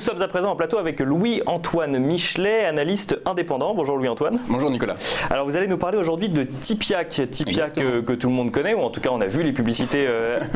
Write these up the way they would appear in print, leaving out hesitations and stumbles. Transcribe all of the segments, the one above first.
sommes à présent en plateau avec Louis-Antoine Michelet, analyste indépendant. Bonjour Louis-Antoine. Bonjour Nicolas. Alors vous allez nous parler aujourd'hui de Tipiak. Tipiak que tout le monde connaît, ou en tout cas on a vu les publicités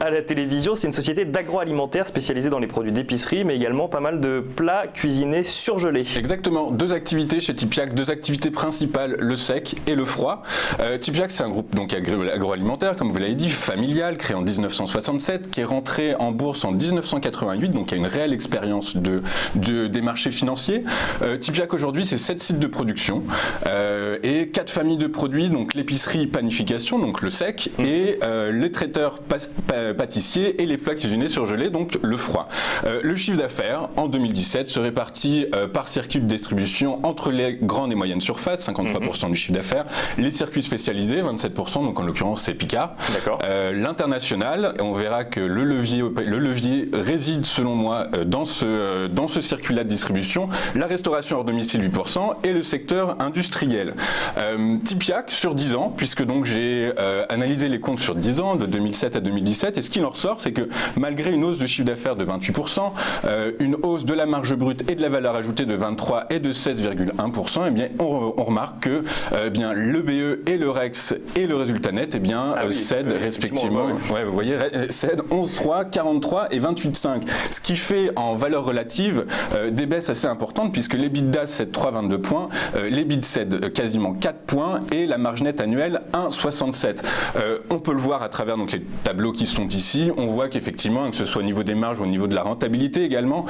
à la télévision. C'est une société d'agroalimentaire spécialisée dans les produits d'épicerie, mais également pas mal de plats cuisinés surgelés. Exactement, deux activités chez Tipiak, deux activités principales, le sec et le froid. Tipiak, c'est un groupe donc agroalimentaire, comme vous l'avez dit, familial, créé en 1967, qui est rentré en bourse en 1988, donc il y a une réelle expérience des marchés financiers. Tipiak aujourd'hui, c'est 7 sites de production et 4 familles de produits, donc l'épicerie panification, donc le sec, et les traiteurs pâtissiers et les plats cuisinés surgelés, donc le froid. Le chiffre d'affaires en 2017 se répartit par circuit de distribution entre les grandes et moyennes surfaces, 53% du chiffre d'affaires, les circuits spécialisés, 27%, donc en l'occurrence c'est Picard, l'international, on verra que le levier réside selon moi dans ce circuit-là de distribution, la restauration hors domicile 8% et le secteur industriel. Tipiak sur 10 ans, puisque donc j'ai analysé les comptes sur 10 ans, de 2007 à 2017, et ce qui en ressort, c'est que malgré une hausse de chiffre d'affaires de 28%, une hausse de la marge brute et de la valeur ajoutée de 23% et de 16,1%, eh bien on remarque que bien, le BE et le REX et le résultat net cèdent respectivement, vous voyez, cèdent 11,3, 43 et 28,5, ce qui fait en valeur relative des baisses assez importantes, puisque l'EBITDA cède 3,22 points, l'EBIT cède quasiment 4 points et la marge nette annuelle 1,67. On peut le voir à travers donc, les tableaux qui sont ici, on voit qu'effectivement, que ce soit au niveau des marges ou au niveau de la rentabilité également,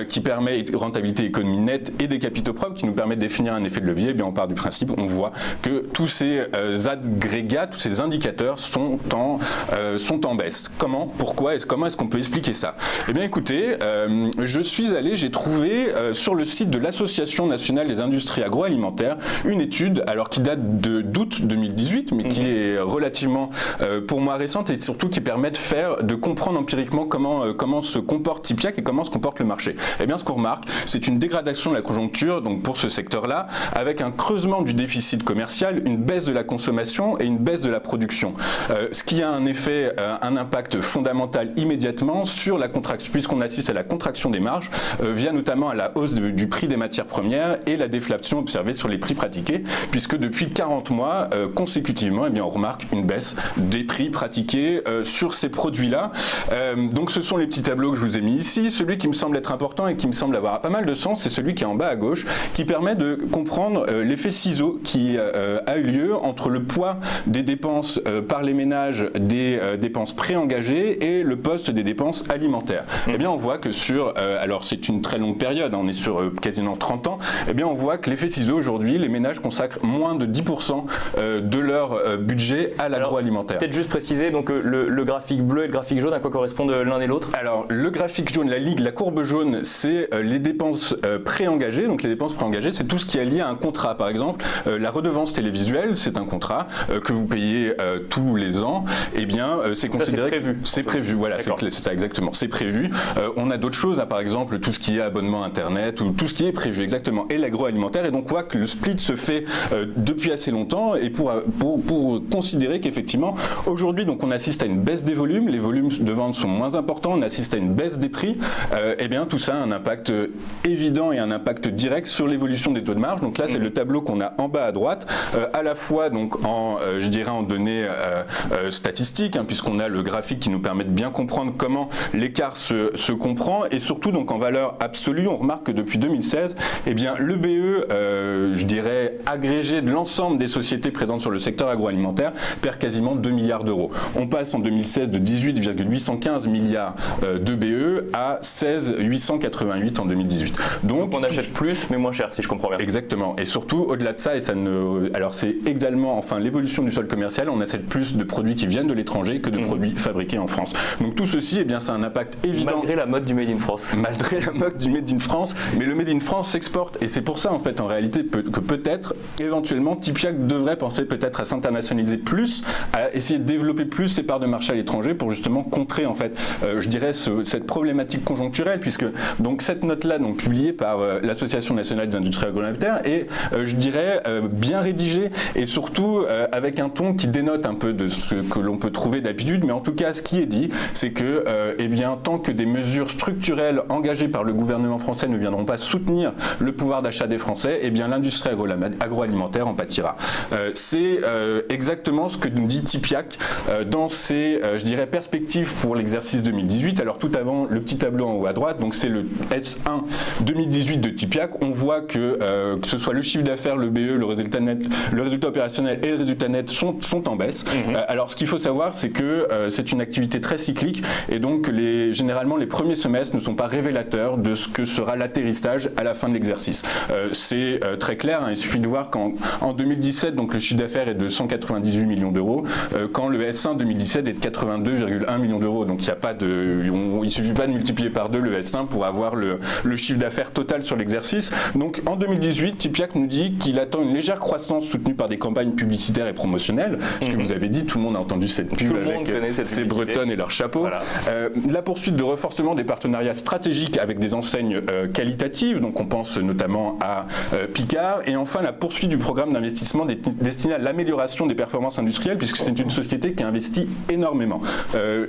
qui permet rentabilité économie nette et des capitaux propres, qui nous permet de définir un effet de levier, eh bien on part du principe, on voit que tous ces agrégats, tous ces indicateurs sont en baisse. Comment, pourquoi, comment est-ce qu'on peut expliquer ça? Eh bien écoutez, j'ai trouvé sur le site de l'Association nationale des industries agroalimentaires une étude, alors qui date d'août 2018, mais qui est relativement pour moi récente et surtout qui permet de comprendre empiriquement comment se comporte Tipiak et comment se comporte le marché. Eh bien ce qu'on remarque, c'est une dégradation de la conjoncture donc pour ce secteur-là, avec un creusement du déficit commercial, une baisse de la consommation et une baisse de la production. Ce qui a un impact fondamental immédiatement sur la contraction, puisqu'on assiste à la contraction des marges, via notamment à la hausse du prix des matières premières et la déflation observée sur les prix pratiqués, puisque depuis 40 mois consécutivement, eh bien, on remarque une baisse des prix pratiqués sur ces produits-là. Donc ce sont les petits tableaux que je vous ai mis ici. Celui qui me semble être important et qui me semble avoir pas mal de sens, c'est celui qui est en bas à gauche, qui permet de comprendre l'effet ciseau qui a eu lieu entre le poids des dépenses par les ménages des dépenses préengagées et le poste des dépenses alimentaires. Eh bien on voit que alors c'est une très longue période, on est sur quasiment 30 ans, eh bien on voit que l'effet ciseau aujourd'hui, les ménages consacrent moins de 10% de leur budget à l'agroalimentaire. Peut-être juste préciser, donc le graphique bleu et le graphique jaune, à quoi correspondent l'un et l'autre? Alors le graphique jaune, la courbe jaune, c'est les dépenses préengagées, donc les dépenses préengagées, c'est tout ce qui est lié à un contrat. Par exemple, la redevance télévisuelle, c'est un contrat que vous payez tous les ans, eh bien c'est considéré... C'est prévu, voilà, c'est ça exactement, c'est prévu. On a d'autres choses, par exemple tout ce qui est abonnement internet ou tout ce qui est prévu exactement, et l'agroalimentaire, et donc on voit que le split se fait depuis assez longtemps, et pour considérer qu'effectivement aujourd'hui donc on assiste à une baisse des volumes, les volumes de vente sont moins importants, on assiste à une baisse des prix, et bien tout ça a un impact évident et un impact direct sur l'évolution des taux de marge. Donc là c'est le tableau qu'on a en bas à droite, à la fois donc en données statistiques, puisqu'on a le graphique qui nous permet de bien comprendre comment l'écart se comprend, et surtout donc en valeur absolue, on remarque que depuis 2016, eh bien le BE, agrégé de l'ensemble des sociétés présentes sur le secteur agroalimentaire, perd quasiment 2 milliards d'euros. On passe en 2016 de 18,815 milliards de BE à 16,888 en 2018. Donc on achète plus mais moins cher, si je comprends bien. Exactement, et surtout au-delà de ça, alors c'est également l'évolution du solde commercial, on achète plus de produits qui viennent de l'étranger que de produits fabriqués en France. Donc tout ceci, eh bien, ça a un impact évident. Malgré la mode du Made in France. Malgré la mode du Made in France, mais le Made in France s'exporte, et c'est pour ça en fait en réalité que peut-être éventuellement Tipiak devrait penser peut-être à s'internationaliser plus, à essayer de développer plus ses parts de marché à l'étranger pour justement contrer en fait cette problématique conjoncturelle, puisque donc cette note-là donc publiée par l'Association nationale des industries agroalimentaires est bien rédigée et surtout avec un ton qui dénote un peu de ce que l'on peut trouver d'habitude, mais en tout cas ce qui est dit, c'est que tant que des mesures structurelles engagées par par le gouvernement français ne viendront pas soutenir le pouvoir d'achat des Français, eh bien l'industrie agroalimentaire en pâtira. C'est exactement ce que nous dit Tipiak dans ses, je dirais, perspectives pour l'exercice 2018. Alors tout avant, le petit tableau en haut à droite, donc c'est le S1 2018 de Tipiak. On voit que ce soit le chiffre d'affaires, le BE, le résultat net, le résultat opérationnel et le résultat net sont en baisse. Alors ce qu'il faut savoir, c'est que c'est une activité très cyclique et donc généralement les premiers semestres ne sont pas révélateurs de ce que sera l'atterrissage à la fin de l'exercice. C'est très clair, hein, il suffit de voir qu'en 2017, donc le chiffre d'affaires est de 198 millions d'euros, quand le S1 2017 est de 82,1 millions d'euros. Donc il ne suffit pas de multiplier par 2 le S1 pour avoir le chiffre d'affaires total sur l'exercice. Donc en 2018, Tipiak nous dit qu'il attend une légère croissance soutenue par des campagnes publicitaires et promotionnelles. Ce que vous avez dit, tout le monde a entendu cette pub avec ces Bretons et leurs chapeaux. Voilà. La poursuite de renforcement des partenariats stratégiques avec des enseignes qualitatives, donc on pense notamment à Picard, et enfin la poursuite du programme d'investissement destiné à l'amélioration des performances industrielles, puisque c'est une société qui investit énormément.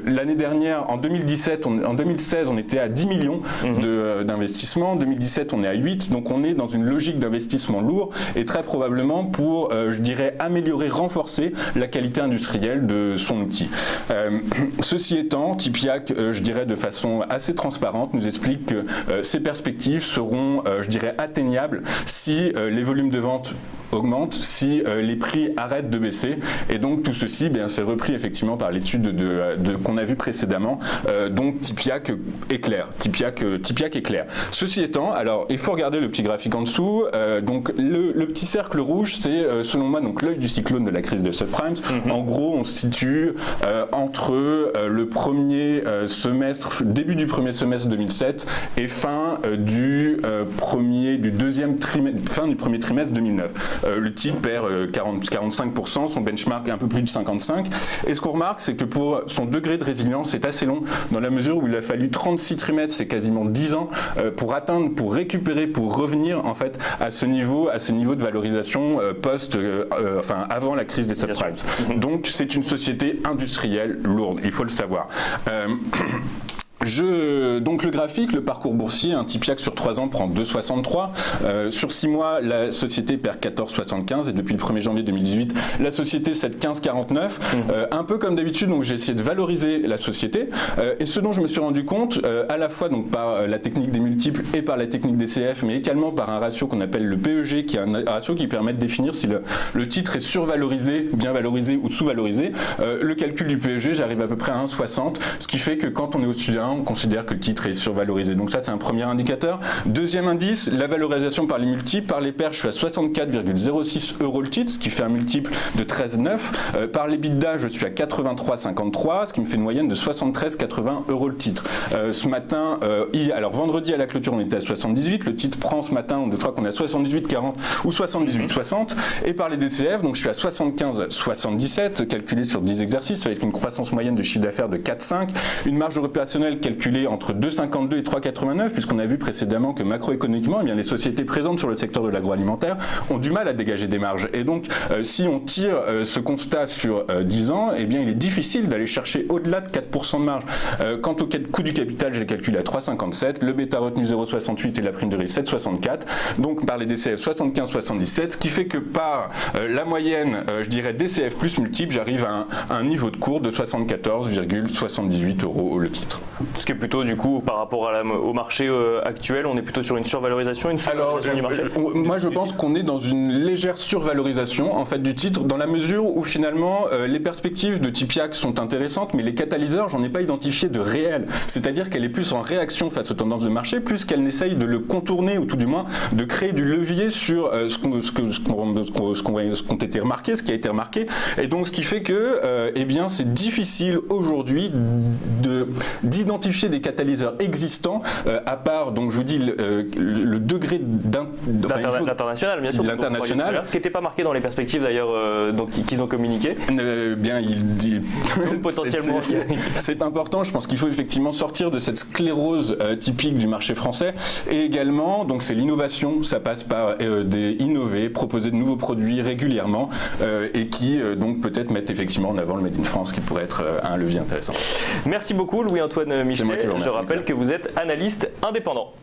L'année dernière, en 2016, on était à 10 millions d'investissements, en 2017 on est à 8, donc on est dans une logique d'investissement lourd et très probablement pour, je dirais, améliorer, renforcer la qualité industrielle de son outil. Ceci étant, Tipiak, je dirais de façon assez transparente, nous explique que ces perspectives seront, je dirais, atteignables si les volumes de vente augmente, si les prix arrêtent de baisser, et donc tout ceci c'est repris effectivement par l'étude qu'on a vue précédemment, donc Tipiak est clair. Tipiak est clair. Ceci étant, alors il faut regarder le petit graphique en dessous, donc le petit cercle rouge c'est selon moi donc l'œil du cyclone de la crise des subprimes. En gros on se situe entre le premier semestre, début du premier semestre 2007 et fin du deuxième trimestre, fin du premier trimestre 2009. Le titre perd 45%, son benchmark est un peu plus de 55%. Et ce qu'on remarque, c'est que pour son degré de résilience, c'est assez long, dans la mesure où il a fallu 36 trimestres, c'est quasiment 10 ans, pour récupérer, pour revenir en fait à ces niveaux de valorisation avant la crise des subprimes. Donc c'est une société industrielle lourde, il faut le savoir. Donc le graphique, le parcours boursier, un Tipiak sur 3 ans prend 2,63. Sur 6 mois, la société perd 14,75 et depuis le 1er janvier 2018, la société cède 15,49. Un peu comme d'habitude, donc j'ai essayé de valoriser la société. Et ce dont je me suis rendu compte, à la fois donc par la technique des multiples et par la technique des CF, mais également par un ratio qu'on appelle le PEG, qui est un ratio qui permet de définir si le titre est survalorisé, bien valorisé ou sous-valorisé. Le calcul du PEG, j'arrive à peu près à 1,60, ce qui fait que quand on est au-dessus d'un, on considère que le titre est survalorisé. Donc ça, c'est un premier indicateur. Deuxième indice, la valorisation par les multiples. Par les pairs, je suis à 64,06 € le titre, ce qui fait un multiple de 13,9. Par les l'EBITDA, je suis à 83,53, ce qui me fait une moyenne de 73,80 € le titre. Ce matin, alors vendredi à la clôture, on était à 78. Le titre prend ce matin, je crois qu'on est à 78,40 ou 78,60. Et par les DCF, donc je suis à 75,77, calculé sur 10 exercices, avec une croissance moyenne de chiffre d'affaires de 4,5. Une marge opérationnelle calculée entre 2,52 et 3,89, puisqu'on a vu précédemment que macroéconomiquement, eh bien, les sociétés présentes sur le secteur de l'agroalimentaire ont du mal à dégager des marges. Et donc, si on tire ce constat sur 10 ans, eh bien, il est difficile d'aller chercher au-delà de 4% de marge. Quant au coût du capital, j'ai calculé à 3,57, le bêta retenu 0,68 et la prime de risque 7,64. Donc, par les DCF 75,77, ce qui fait que par la moyenne, je dirais DCF plus multiple, j'arrive à un niveau de cours de 74,78 € le titre. Ce qui est plutôt, du coup, par rapport au marché actuel, on est plutôt sur une survalorisation, une sous-valorisation du marché? Moi, je pense qu'on est dans une légère survalorisation en fait, du titre, dans la mesure où finalement, les perspectives de Tipiak sont intéressantes, mais les catalyseurs, j'en ai pas identifié de réels. C'est-à-dire qu'elle est plus en réaction face aux tendances de marché, plus qu'elle n'essaye de le contourner, ou tout du moins de créer du levier sur ce qui a été remarqué. Et donc, ce qui fait que, eh bien, c'est difficile aujourd'hui d'identifier des catalyseurs existants, à part, donc je vous dis, le degré l'international, bien sûr, l'international, qui n'était pas marqué dans les perspectives d'ailleurs, qu'ils ont communiqué. Bien, il dit potentiellement. C'est important. Je pense qu'il faut effectivement sortir de cette sclérose typique du marché français, et également, donc c'est l'innovation. Ça passe par innover, proposer de nouveaux produits régulièrement, et qui donc peut-être mettent effectivement en avant le Made in France, qui pourrait être un levier intéressant. Merci beaucoup, Louis-Antoine Michelet, moi qui vous je remercie, rappelle Nicolas. que vous êtes analyste indépendant.